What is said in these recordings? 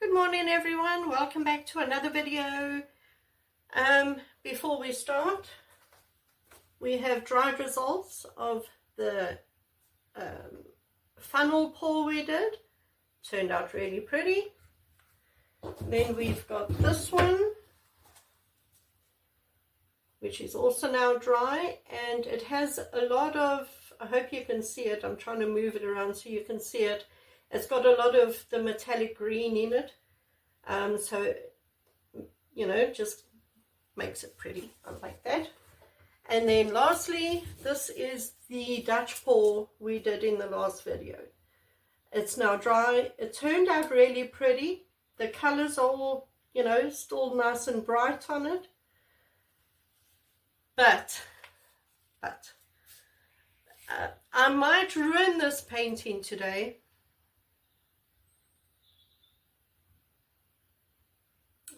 Good morning everyone, welcome back to another video. Before we start, we have dried results of the funnel pour we did. Turned out really pretty. Then we've got this one, which is also now dry, and it has a lot of, I hope you can see it, I'm trying to move it around so you can see it. It's got a lot of the metallic green in it, so, you know, just makes it pretty. I like that. And then lastly, this is the Dutch pour we did in the last video. It's now dry. It turned out really pretty. The colors are all, you know, still nice and bright on it. But I might ruin this painting today.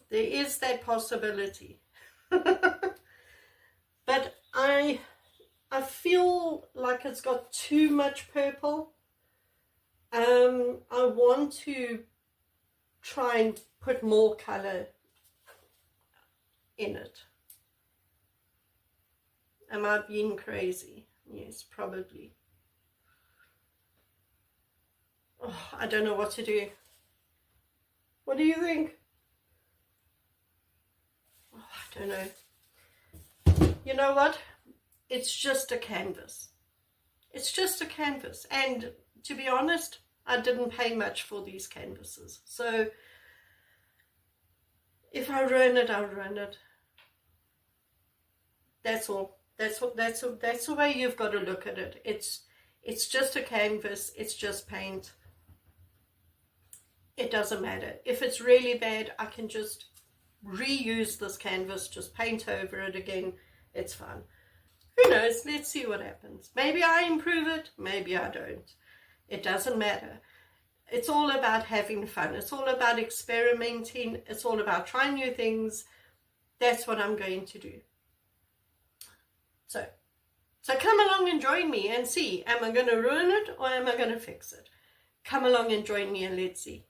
There is that possibility. But I feel like it's got too much purple. I want to try and put more color in it. Am I being crazy? Yes, probably. Oh, I don't know what to do. What do you think? Oh, I don't know. You know what? It's just a canvas. It's just a canvas. And to be honest, I didn't pay much for these canvases. So if I ruin it, I'll ruin it. That's all. That's the way you've got to look at it. It's just a canvas. It's just paint. It doesn't matter. If it's really bad, I can just reuse this canvas, just paint over it again. It's fine. Who knows? Let's see what happens. Maybe I improve it, maybe I don't. It doesn't matter. It's all about having fun. It's all about experimenting. It's all about trying new things. That's what I'm going to do. So come along and join me and see, am I going to ruin it or am I going to fix it? Come along and join me and let's see.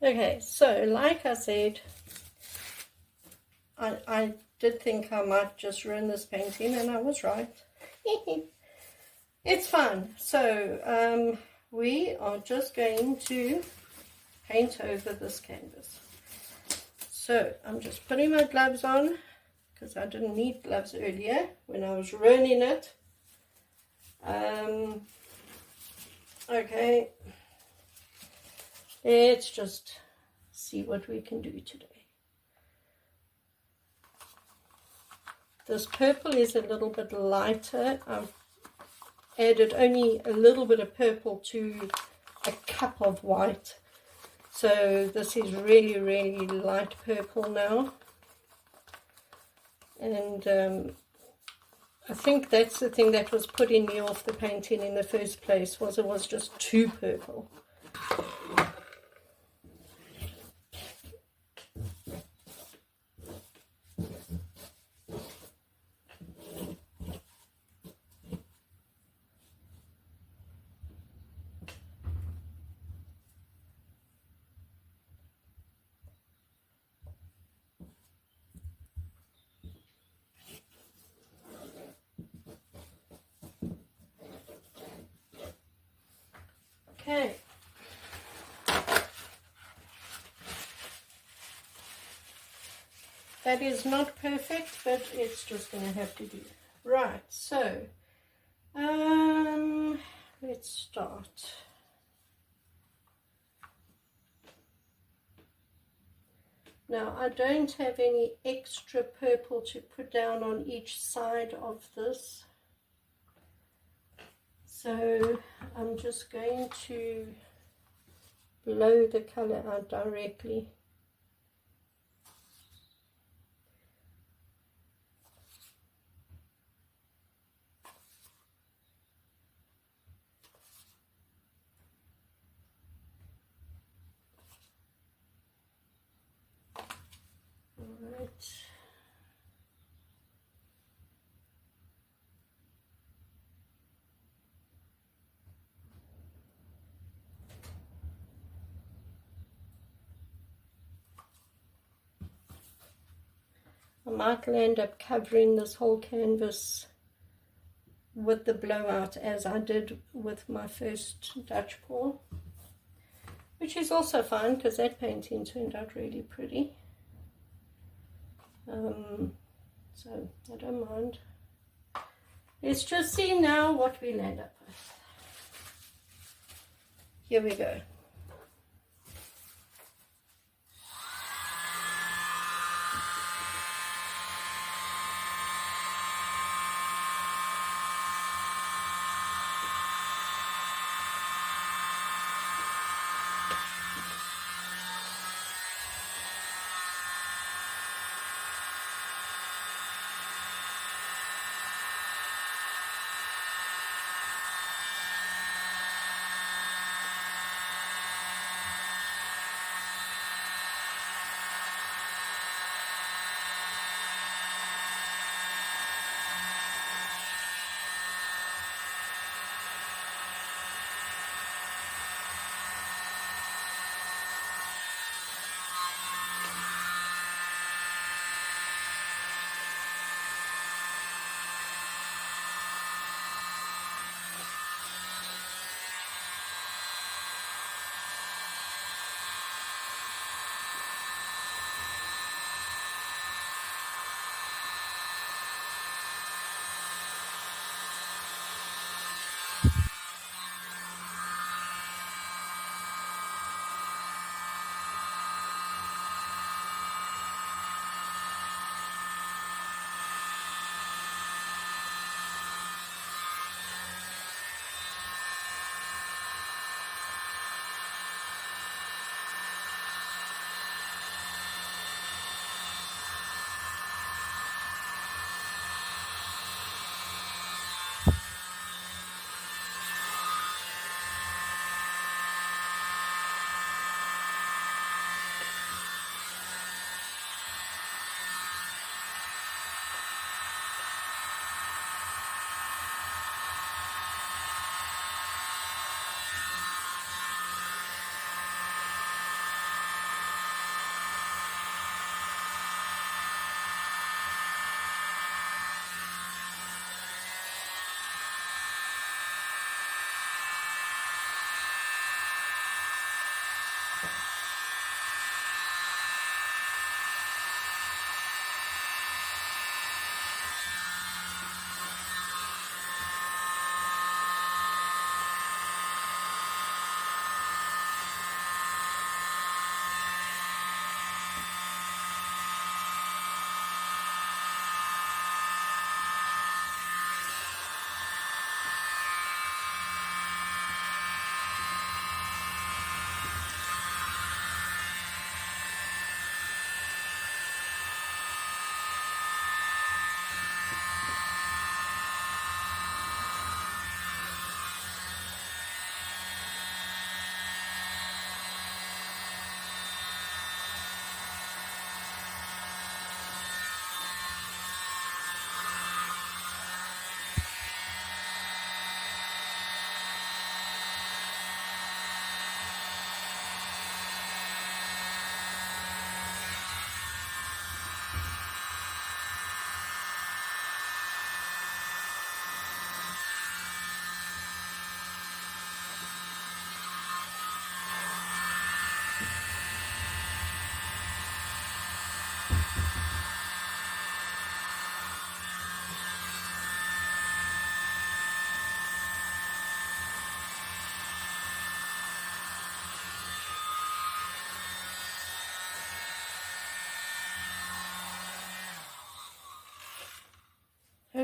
Okay, so like I said, I did think I might just ruin this painting, and I was right. It's fine. So we are just going to paint over this canvas. So I'm just putting my gloves on because I didn't need gloves earlier when I was ruining it. Okay. Let's just see what we can do today. This purple is a little bit lighter. I've added only a little bit of purple to a cup of white. So this is really, really light purple now. And I think that's the thing that was putting me off the painting in the first place, was it was just too purple. Okay. That is not perfect, but it's just going to have to do. Right, so let's start. Now, I don't have any extra purple to put down on each side of this. So I'm just going to blow the color out directly. All right. I might end up covering this whole canvas with the blowout as I did with my first Dutch pour, which is also fine because that painting turned out really pretty. So I don't mind. Let's just see now what we'll end up with. Here we go.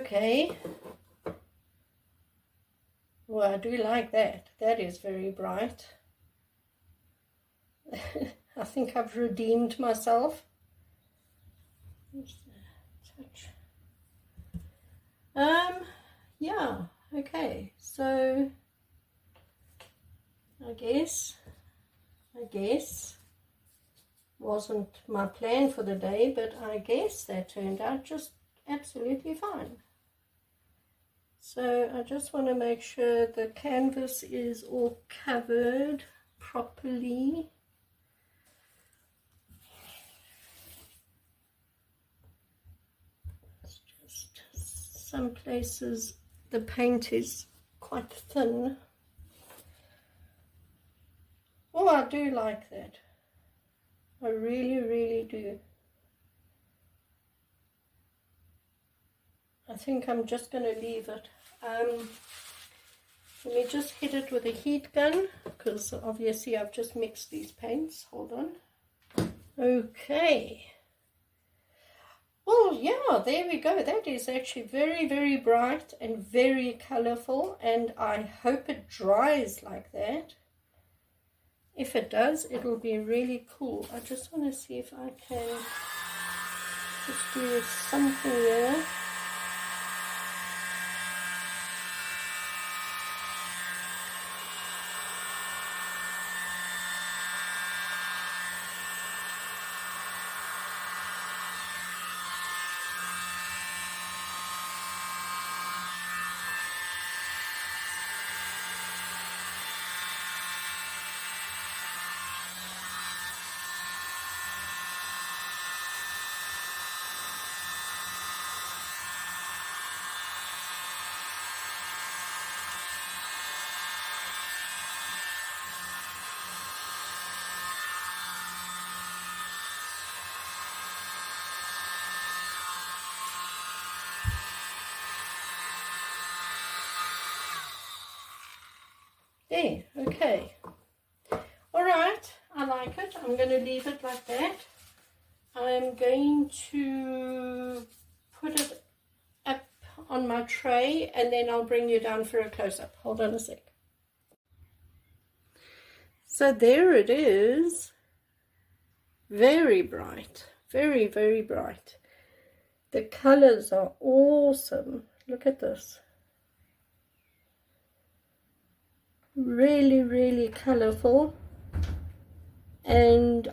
Okay. Well, I do like that. That is very bright. I think I've redeemed myself. Touch. Yeah, okay. So I guess wasn't my plan for the day, but I guess that turned out just absolutely fine. So I just want to make sure the canvas is all covered properly. It's just some places the paint is quite thin. Oh, I do like that. I really, really do. I think I'm just going to leave it. Let me just hit it with a heat gun, because obviously I've just mixed these paints. Hold on. Okay. Well, yeah, there we go. That is actually very, very bright and very colorful, and I hope it dries like that. If it does, it'll be really cool. I just want to see if I can just do something there. There, okay. All right, I like it. I'm going to leave it like that. I'm going to put it up on my tray, and then I'll bring you down for a close-up. Hold on a sec. So there it is. Very bright. Very, very bright. The colors are awesome. Look at this. Really, really colorful, and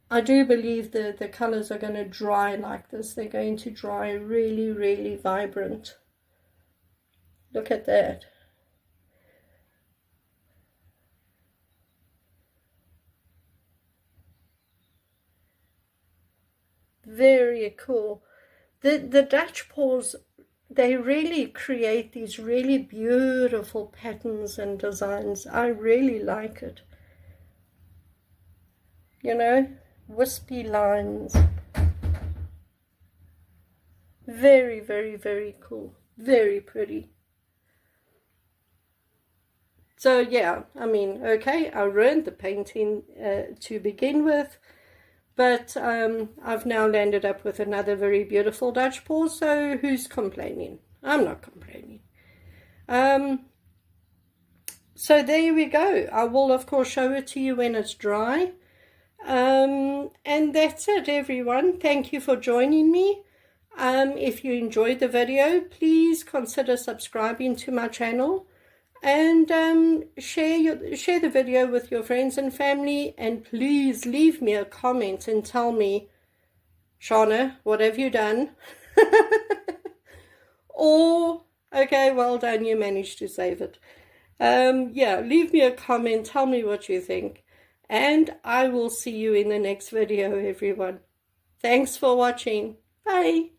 I do believe that the colors are going to dry like this. They're going to dry really, really vibrant. Look at that. Very cool. The Dutch paws, they really create these really beautiful patterns and designs. I really like it. You know, wispy lines. Very, very, very cool. Very pretty. So yeah, I mean, okay, I ruined the painting to begin with. But I've now landed up with another very beautiful Dutch paw, so who's complaining? I'm not complaining. So there we go. I will, of course, show it to you when it's dry. And that's it, everyone. Thank you for joining me. If you enjoyed the video, please consider subscribing to my channel. And share the video with your friends and family, and please leave me a comment and tell me, Shana, what have you done? Or, okay, well done, you managed to save it. Yeah, leave me a comment, tell me what you think, and I will see you in the next video, everyone. Thanks for watching. Bye.